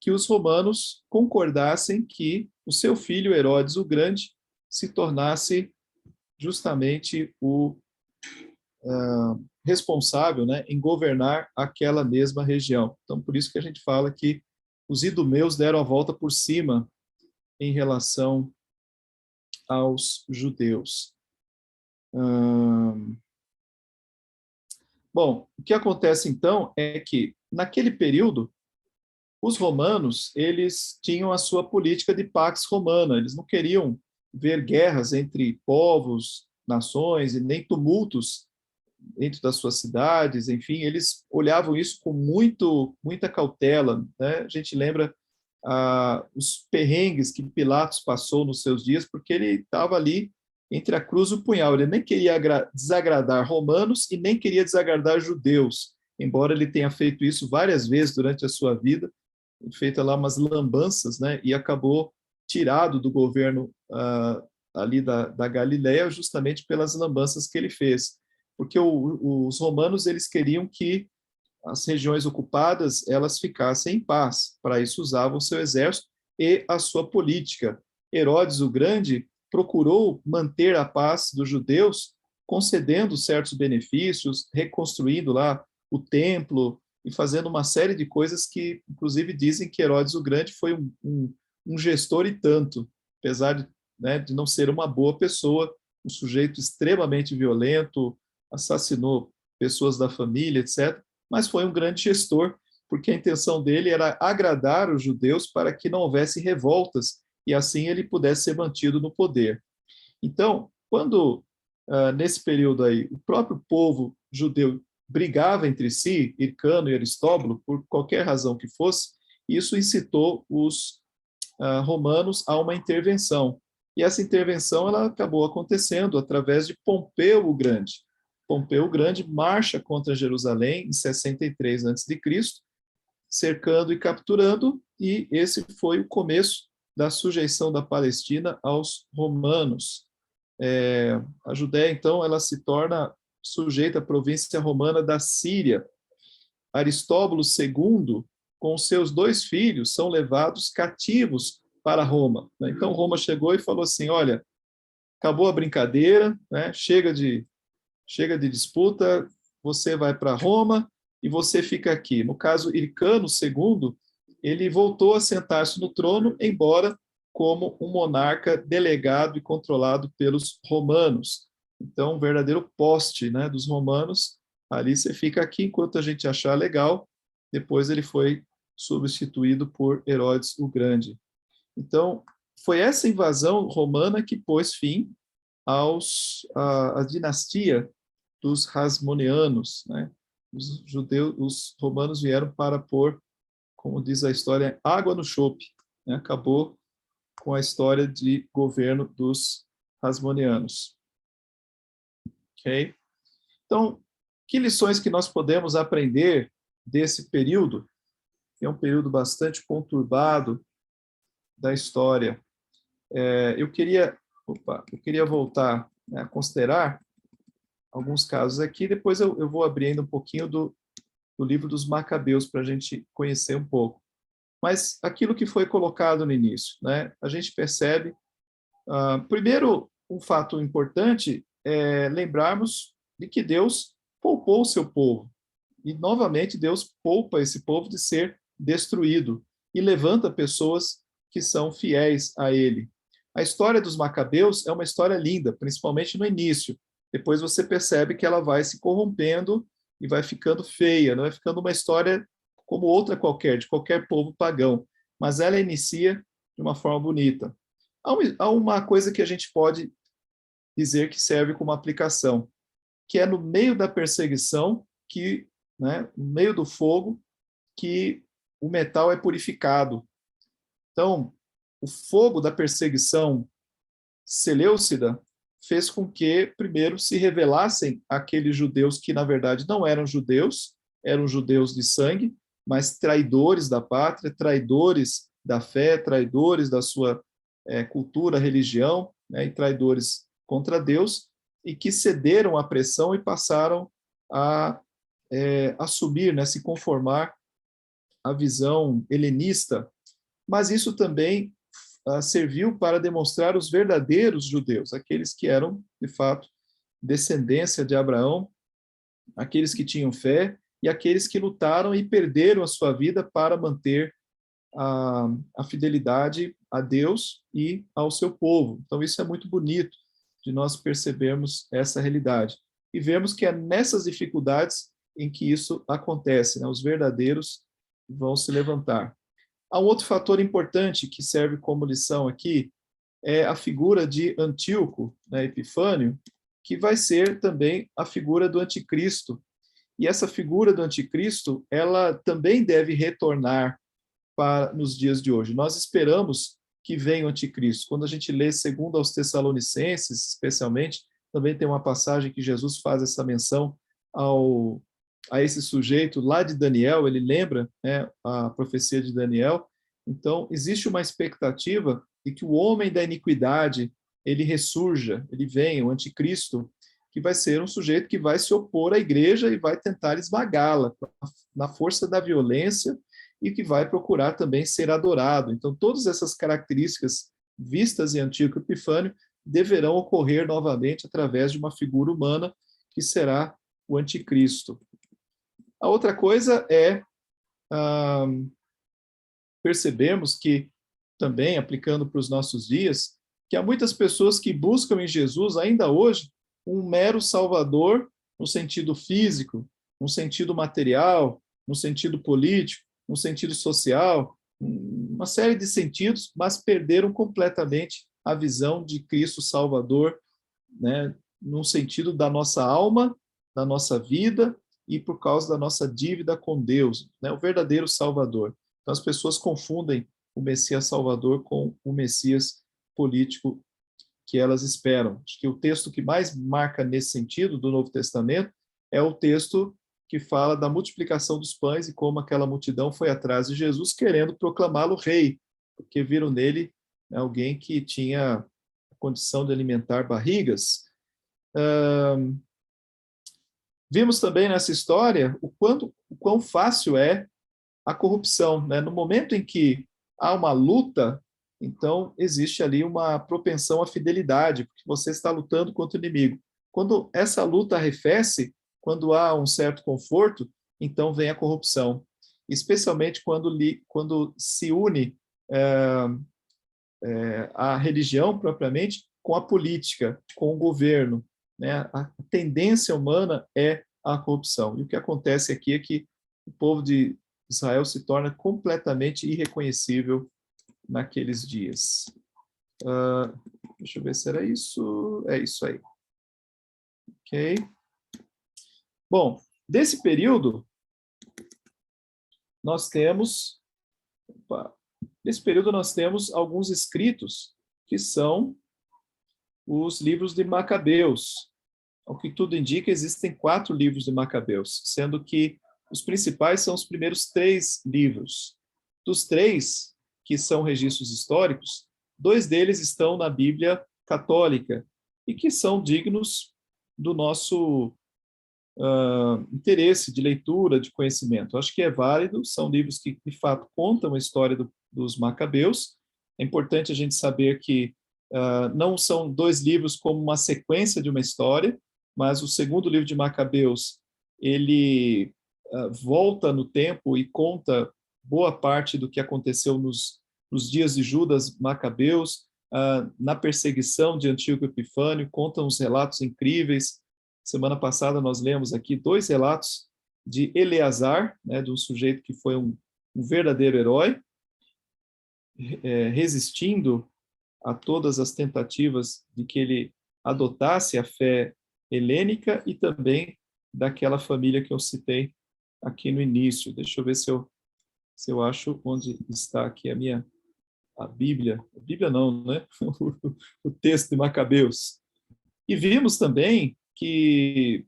que os romanos concordassem que o seu filho Herodes o Grande se tornasse justamente o responsável, né, em governar aquela mesma região. Então, por isso que a gente fala que os idumeus deram a volta por cima em relação aos judeus. Bom, o que acontece então é que naquele período os romanos, eles tinham a sua política de pax romana, eles não queriam ver guerras entre povos, nações e nem tumultos dentro das suas cidades, enfim, eles olhavam isso com muita cautela, né? A gente lembra os perrengues que Pilatos passou nos seus dias, porque ele estava ali entre a cruz e o punhal, ele nem queria desagradar romanos e nem queria desagradar judeus, embora ele tenha feito isso várias vezes durante a sua vida, feito lá umas lambanças, né? E acabou tirado do governo ali da Galileia justamente pelas lambanças que ele fez, porque os romanos eles queriam que as regiões ocupadas elas ficassem em paz. Para isso usavam o seu exército e a sua política. Herodes o Grande procurou manter a paz dos judeus, concedendo certos benefícios, reconstruindo lá o templo e fazendo uma série de coisas que, inclusive, dizem que Herodes o Grande foi um gestor e tanto, apesar de, né, de não ser uma boa pessoa, um sujeito extremamente violento, assassinou pessoas da família, etc., mas foi um grande gestor, porque a intenção dele era agradar os judeus para que não houvesse revoltas e assim ele pudesse ser mantido no poder. Então, quando, nesse período aí, o próprio povo judeu brigava entre si, Hircano e Aristóbulo, por qualquer razão que fosse, isso incitou os romanos a uma intervenção. E essa intervenção ela acabou acontecendo através de Pompeu o Grande. Pompeu o Grande marcha contra Jerusalém em 63 a.C., cercando e capturando, e esse foi o começo da sujeição da Palestina aos romanos. A Judéia, então, ela se torna sujeita à província romana da Síria. Aristóbulo II, com seus 2 filhos, são levados cativos para Roma. Então, Roma chegou e falou assim, olha, acabou a brincadeira, né? chega de disputa, você vai para Roma e você fica aqui. No caso, Hircano II, ele voltou a sentar-se no trono, embora como um monarca delegado e controlado pelos romanos. Então, um verdadeiro poste, né, dos romanos. Ali você fica aqui enquanto a gente achar legal. Depois ele foi substituído por Herodes o Grande. Então, foi essa invasão romana que pôs fim à dinastia dos Hasmoneanos, né? Os romanos vieram para pôr, como diz a história, água no chope, né? Acabou com a história de governo dos Hasmoneanos. Ok? Então, que lições que nós podemos aprender desse período, que é um período bastante conturbado da história? Eu queria eu queria voltar, né, a considerar alguns casos aqui, depois eu vou abrir ainda um pouquinho do livro dos Macabeus para a gente conhecer um pouco. Mas aquilo que foi colocado no início, né, a gente percebe, primeiro, um fato importante é lembrarmos de que Deus poupou o seu povo. E, novamente, Deus poupa esse povo de ser destruído e levanta pessoas que são fiéis a ele. A história dos Macabeus é uma história linda, principalmente no início. Depois você percebe que ela vai se corrompendo e vai ficando feia, não vai ficando uma história como outra qualquer, de qualquer povo pagão. Mas ela inicia de uma forma bonita. Há uma coisa que a gente pode dizer que serve como aplicação, que é no meio da perseguição, que, né, no meio do fogo, que o metal é purificado. Então, o fogo da perseguição seleucida fez com que, primeiro, se revelassem aqueles judeus que, na verdade, não eram judeus de sangue, mas traidores da pátria, traidores da fé, traidores da sua cultura, religião, né, e traidores contra Deus, e que cederam à pressão e passaram a assumir, né, se conformar à visão helenista. Mas isso também serviu para demonstrar os verdadeiros judeus, aqueles que eram, de fato, descendência de Abraão, aqueles que tinham fé e aqueles que lutaram e perderam a sua vida para manter a fidelidade a Deus e ao seu povo. Então, isso é muito bonito de nós percebermos essa realidade. E vemos que é nessas dificuldades em que isso acontece, né? Os verdadeiros vão se levantar. Há um outro fator importante que serve como lição aqui, é a figura de Antíoco, né, Epifânio, que vai ser também a figura do anticristo. E essa figura do anticristo, ela também deve retornar nos dias de hoje. Nós esperamos que venha o anticristo. Quando a gente lê segundo aos Tessalonicenses, especialmente, também tem uma passagem que Jesus faz essa menção a esse sujeito lá de Daniel, ele lembra, né, a profecia de Daniel. Então, existe uma expectativa de que o homem da iniquidade, ele ressurja, ele venha, o anticristo, que vai ser um sujeito que vai se opor à igreja e vai tentar esmagá-la na força da violência e que vai procurar também ser adorado. Então, todas essas características vistas em Antíoco Epifânio deverão ocorrer novamente através de uma figura humana que será o anticristo. A outra coisa é percebermos que, também aplicando para os nossos dias, que há muitas pessoas que buscam em Jesus, ainda hoje, um mero salvador no sentido físico, no sentido material, no sentido político, no sentido social, uma série de sentidos, mas perderam completamente a visão de Cristo Salvador, né, no sentido da nossa alma, da nossa vida, e por causa da nossa dívida com Deus, né, o verdadeiro Salvador. Então, as pessoas confundem o Messias Salvador com o Messias político que elas esperam. Acho que o texto que mais marca nesse sentido do Novo Testamento é o texto que fala da multiplicação dos pães e como aquela multidão foi atrás de Jesus querendo proclamá-lo rei, porque viram nele, né, alguém que tinha a condição de alimentar barrigas. Vimos também nessa história o quão fácil é a corrupção, né? No momento em que há uma luta, então existe ali uma propensão à fidelidade, porque você está lutando contra o inimigo. Quando essa luta arrefece, quando há um certo conforto, então vem a corrupção. Especialmente quando se une a religião propriamente com a política, com o governo, né? A tendência humana é a corrupção. E o que acontece aqui é que o povo de Israel se torna completamente irreconhecível naqueles dias. Deixa eu ver se era isso. É isso aí. Ok. Bom, desse período, nós temos alguns escritos que são os livros de Macabeus. Ao que tudo indica, existem 4 livros de Macabeus, sendo que os principais são os primeiros 3 livros. Dos 3, que são registros históricos, 2 deles estão na Bíblia católica e que são dignos do nosso interesse de leitura, de conhecimento. Acho que é válido, são livros que, de fato, contam a história dos Macabeus. É importante a gente saber que não são dois livros como uma sequência de uma história, mas o segundo livro de Macabeus, ele volta no tempo e conta boa parte do que aconteceu nos dias de Judas Macabeus, na perseguição de Antíoco Epifânio, conta uns relatos incríveis. Semana passada nós lemos aqui 2 relatos de Eleazar, né, de um sujeito que foi um verdadeiro herói, resistindo a todas as tentativas de que ele adotasse a fé helênica, e também daquela família que eu citei aqui no início. Deixa eu ver se eu acho onde está aqui a Bíblia. A Bíblia não, né? O texto de Macabeus. E vimos também que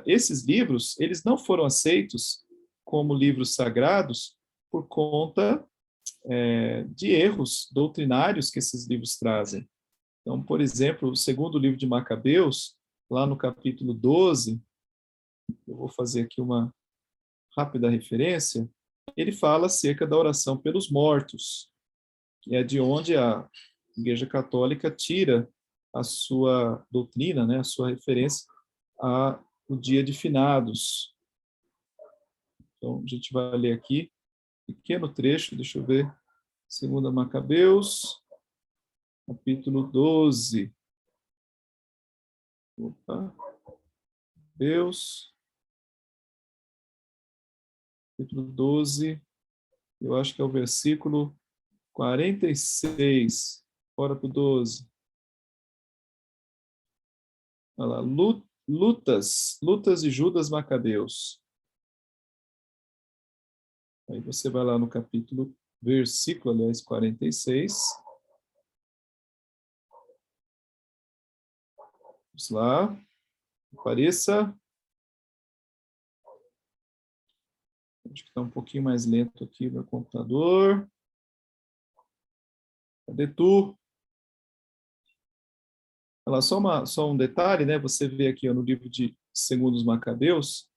esses livros, eles não foram aceitos como livros sagrados por conta de erros doutrinários que esses livros trazem. Então, por exemplo, o segundo livro de Macabeus, lá no capítulo 12, eu vou fazer aqui uma rápida referência, ele fala acerca da oração pelos mortos, que é de onde a Igreja Católica tira a sua doutrina, né, a sua referência ao dia de finados. Então, a gente vai ler aqui, pequeno trecho, deixa eu ver, 2 Macabeus, capítulo 12. Opa, Deus, capítulo 12, eu acho que é o versículo 46, bora para o 12. Olha lá, lutas de Judas Macabeus. Aí você vai lá no versículo, aliás, 46. Vamos lá. Apareça. Acho que está um pouquinho mais lento aqui no computador. Cadê tu? Olha lá, só um detalhe, né? Você vê aqui no livro de Segundo os Macabeus,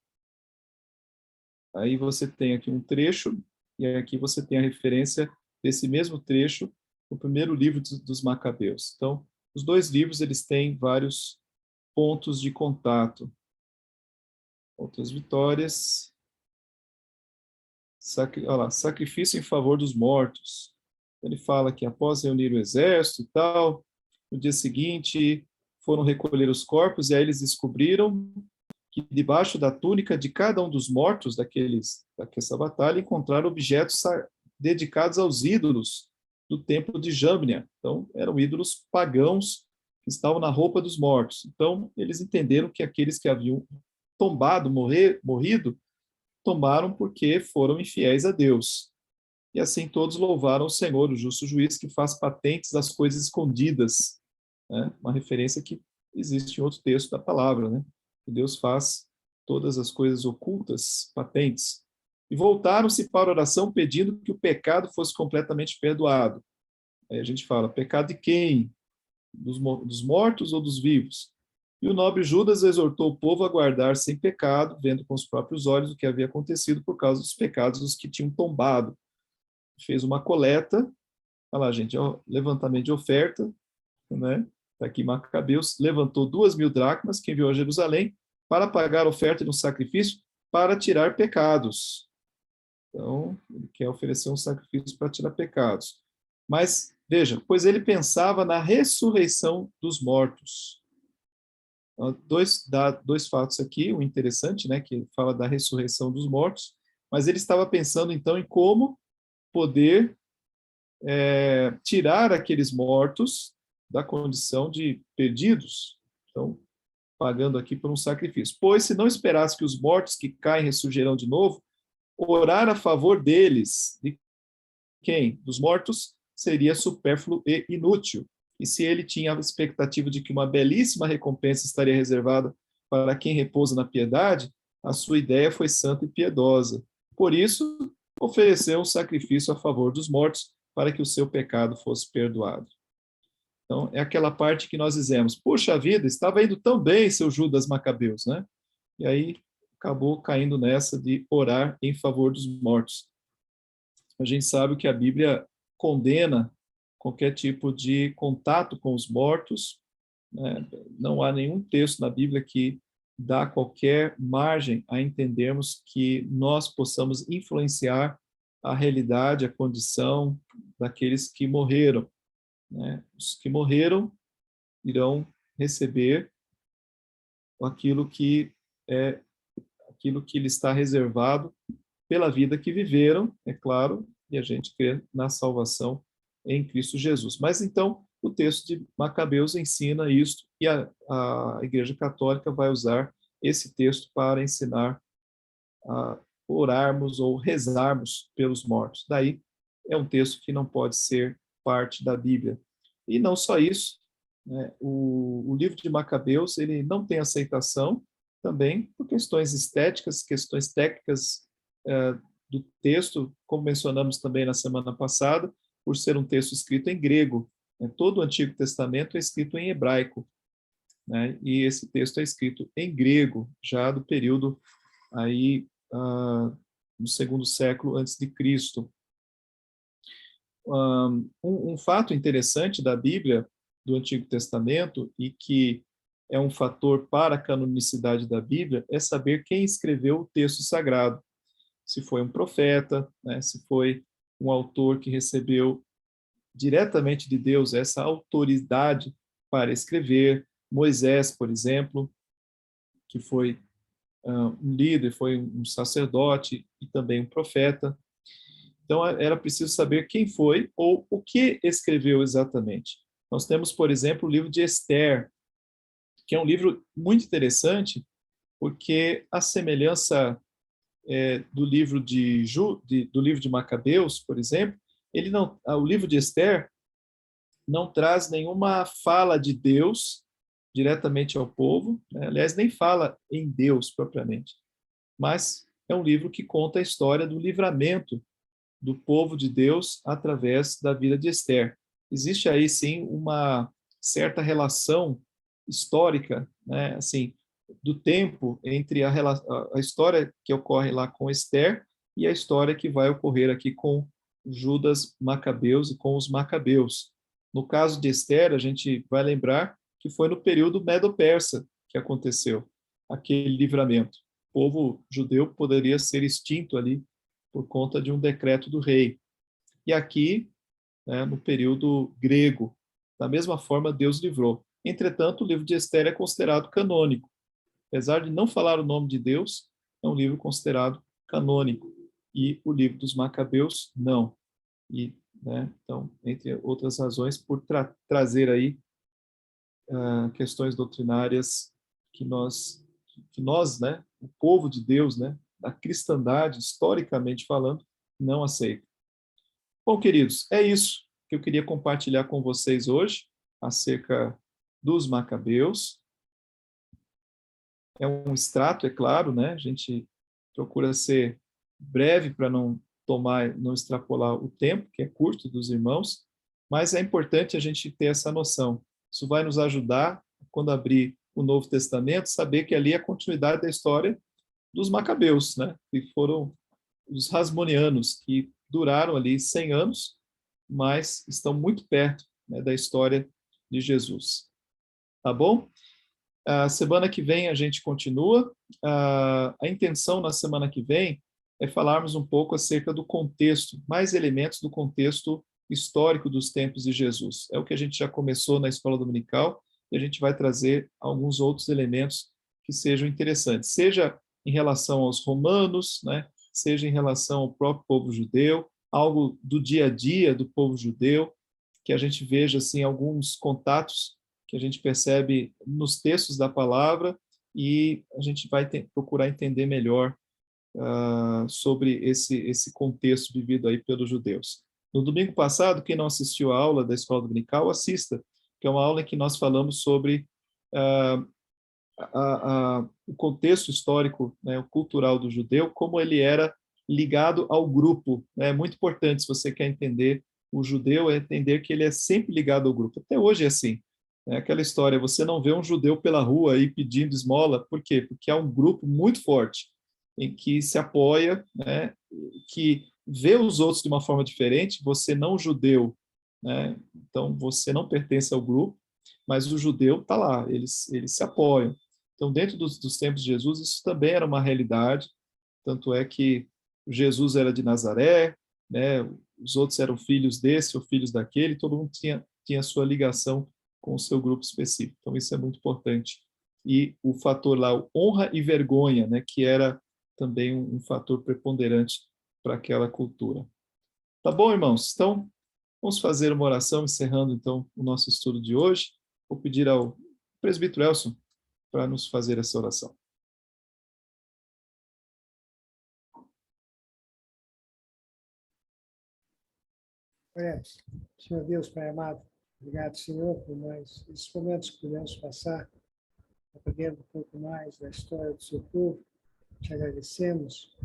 aí você tem aqui um trecho, e aqui você tem a referência desse mesmo trecho no primeiro livro dos Macabeus. Então, os 2 livros, eles têm vários pontos de contato. Outras vitórias. Olha lá, sacrifício em favor dos mortos. Ele fala que após reunir o exército e tal, no dia seguinte foram recolher os corpos, e aí eles descobriram que debaixo da túnica de cada um dos mortos daquela batalha encontraram objetos dedicados aos ídolos do templo de Jâmnia. Então, eram ídolos pagãos que estavam na roupa dos mortos. Então, eles entenderam que aqueles que haviam tombado, morrido, tombaram porque foram infiéis a Deus. E assim todos louvaram o Senhor, o justo juiz, que faz patentes das coisas escondidas. Né? Uma referência que existe em outro texto da palavra, né? Que Deus faz todas as coisas ocultas, patentes. E voltaram-se para a oração pedindo que o pecado fosse completamente perdoado. Aí a gente fala, pecado de quem? Dos mortos ou dos vivos? E o nobre Judas exortou o povo a guardar sem pecado, vendo com os próprios olhos o que havia acontecido por causa dos pecados dos que tinham tombado. Fez uma coleta, olha lá, gente, ó, levantamento de oferta, né? Está aqui Macabeus, levantou 2.000 dracmas, que enviou a Jerusalém, para pagar a oferta de um sacrifício para tirar pecados. Então, ele quer oferecer um sacrifício para tirar pecados. Mas, veja, pois ele pensava na ressurreição dos mortos. Dois fatos aqui, o interessante, né, que fala da ressurreição dos mortos, mas ele estava pensando, então, em como poder tirar aqueles mortos da condição de perdidos. Então, pagando aqui por um sacrifício. Pois, se não esperasse que os mortos que caem ressurgirão de novo, orar a favor deles, de quem? Dos mortos, seria supérfluo e inútil. E se ele tinha a expectativa de que uma belíssima recompensa estaria reservada para quem repousa na piedade, a sua ideia foi santa e piedosa. Por isso, ofereceu um sacrifício a favor dos mortos, para que o seu pecado fosse perdoado. Então, é aquela parte que nós dizemos, puxa vida, estava indo tão bem, seu Judas Macabeus, né? E aí acabou caindo nessa de orar em favor dos mortos. A gente sabe que a Bíblia condena qualquer tipo de contato com os mortos, né? Não há nenhum texto na Bíblia que dá qualquer margem a entendermos que nós possamos influenciar a realidade, a condição daqueles que morreram, né? Os que morreram irão receber aquilo que é aquilo que lhe está reservado pela vida que viveram, é claro, e a gente crê na salvação em Cristo Jesus. Mas então, o texto de Macabeus ensina isto, e a Igreja Católica vai usar esse texto para ensinar a orarmos ou rezarmos pelos mortos. Daí, é um texto que não pode ser parte da Bíblia. E não só isso, né, o livro de Macabeus ele não tem aceitação também por questões estéticas, questões técnicas do texto, como mencionamos também na semana passada, por ser um texto escrito em grego. Né? Todo o Antigo Testamento é escrito em hebraico, né? E esse texto é escrito em grego, já do período aí no segundo século antes de Cristo. Um fato interessante da Bíblia do Antigo Testamento e que é um fator para a canonicidade da Bíblia é saber quem escreveu o texto sagrado. Se foi um profeta, né, se foi um autor que recebeu diretamente de Deus essa autoridade para escrever. Moisés, por exemplo, que foi um líder, foi um sacerdote e também um profeta. Então, era preciso saber quem foi ou o que escreveu exatamente. Nós temos, por exemplo, o livro de Esther, que é um livro muito interessante, porque a semelhança do livro do livro de Macabeus, por exemplo, ele não, o livro de Esther não traz nenhuma fala de Deus diretamente ao povo, né? Aliás, nem fala em Deus propriamente, mas é um livro que conta a história do livramento do povo de Deus através da vida de Esther. Existe aí sim uma certa relação histórica, né, assim, do tempo entre a história que ocorre lá com Esther e a história que vai ocorrer aqui com Judas Macabeus e com os Macabeus. No caso de Esther, a gente vai lembrar que foi no período Medo-Persa que aconteceu aquele livramento. O povo judeu poderia ser extinto ali por conta de um decreto do rei. E aqui, né, no período grego, da mesma forma, Deus livrou. Entretanto, o livro de Esther é considerado canônico. Apesar de não falar o nome de Deus, é um livro considerado canônico. E o livro dos Macabeus, não. E, né, então, entre outras razões, por trazer aí questões doutrinárias que nós, né, o povo de Deus, né, da cristandade, historicamente falando, não aceita. Bom, queridos, é isso que eu queria compartilhar com vocês hoje acerca dos Macabeus. É um extrato, é claro, né? A gente procura ser breve para não extrapolar o tempo, que é curto dos irmãos, mas é importante a gente ter essa noção. Isso vai nos ajudar, quando abrir o Novo Testamento, saber que ali é a continuidade da história dos Macabeus, né? Que foram os Hasmoneanos, que duraram ali 100 anos, mas estão muito perto, né, da história de Jesus. Tá bom? A semana que vem a gente continua. A intenção na semana que vem é falarmos um pouco acerca do contexto, mais elementos do contexto histórico dos tempos de Jesus. É o que a gente já começou na escola dominical e a gente vai trazer alguns outros elementos que sejam interessantes, seja em relação aos romanos, né, seja em relação ao próprio povo judeu, algo do dia a dia do povo judeu, que a gente veja assim alguns contatos que a gente percebe nos textos da palavra e a gente vai procurar entender melhor sobre esse contexto vivido aí pelos judeus. No domingo passado, quem não assistiu à aula da Escola Dominical, assista, que é uma aula em que nós falamos sobre o contexto histórico, né, o cultural do judeu, como ele era ligado ao grupo. É muito importante se você quer entender o judeu é entender que ele é sempre ligado ao grupo. Até hoje é assim. É aquela história, você não vê um judeu pela rua aí pedindo esmola, por quê? Porque há um grupo muito forte em que se apoia, né, que vê os outros de uma forma diferente, você não judeu, né, então você não pertence ao grupo, mas o judeu está lá, eles se apoiam. Então, dentro dos tempos de Jesus, isso também era uma realidade, tanto é que Jesus era de Nazaré, né, os outros eram filhos desse ou filhos daquele, todo mundo tinha sua ligação com o seu grupo específico. Então, isso é muito importante. E o fator lá, honra e vergonha, né, que era também um fator preponderante para aquela cultura. Tá bom, irmãos? Então, vamos fazer uma oração, encerrando, então, o nosso estudo de hoje. Vou pedir ao presbítero Elson para nos fazer essa oração. Oremos. Senhor Deus, Pai amado, obrigado, Senhor, por mais esses momentos que pudemos passar, aprendendo um pouco mais da história do seu povo. Te agradecemos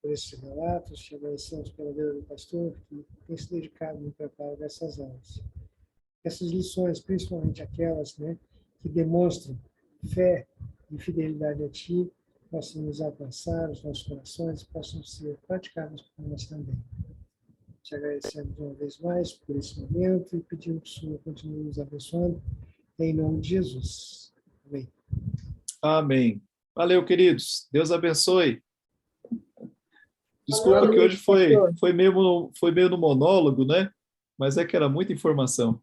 por esses relatos, te agradecemos pela vida do pastor, que tem se dedicado no preparo dessas aulas. Essas lições, principalmente aquelas, né, que demonstram fé e fidelidade a Ti, possam nos alcançar, os nossos corações, possam ser praticadas por nós também. Te agradecemos uma vez mais por esse momento e pedimos que o Senhor continue nos abençoando, em nome de Jesus. Amém. Amém. Valeu, queridos. Deus abençoe. Desculpa que hoje foi meio no monólogo, né? Mas é que era muita informação.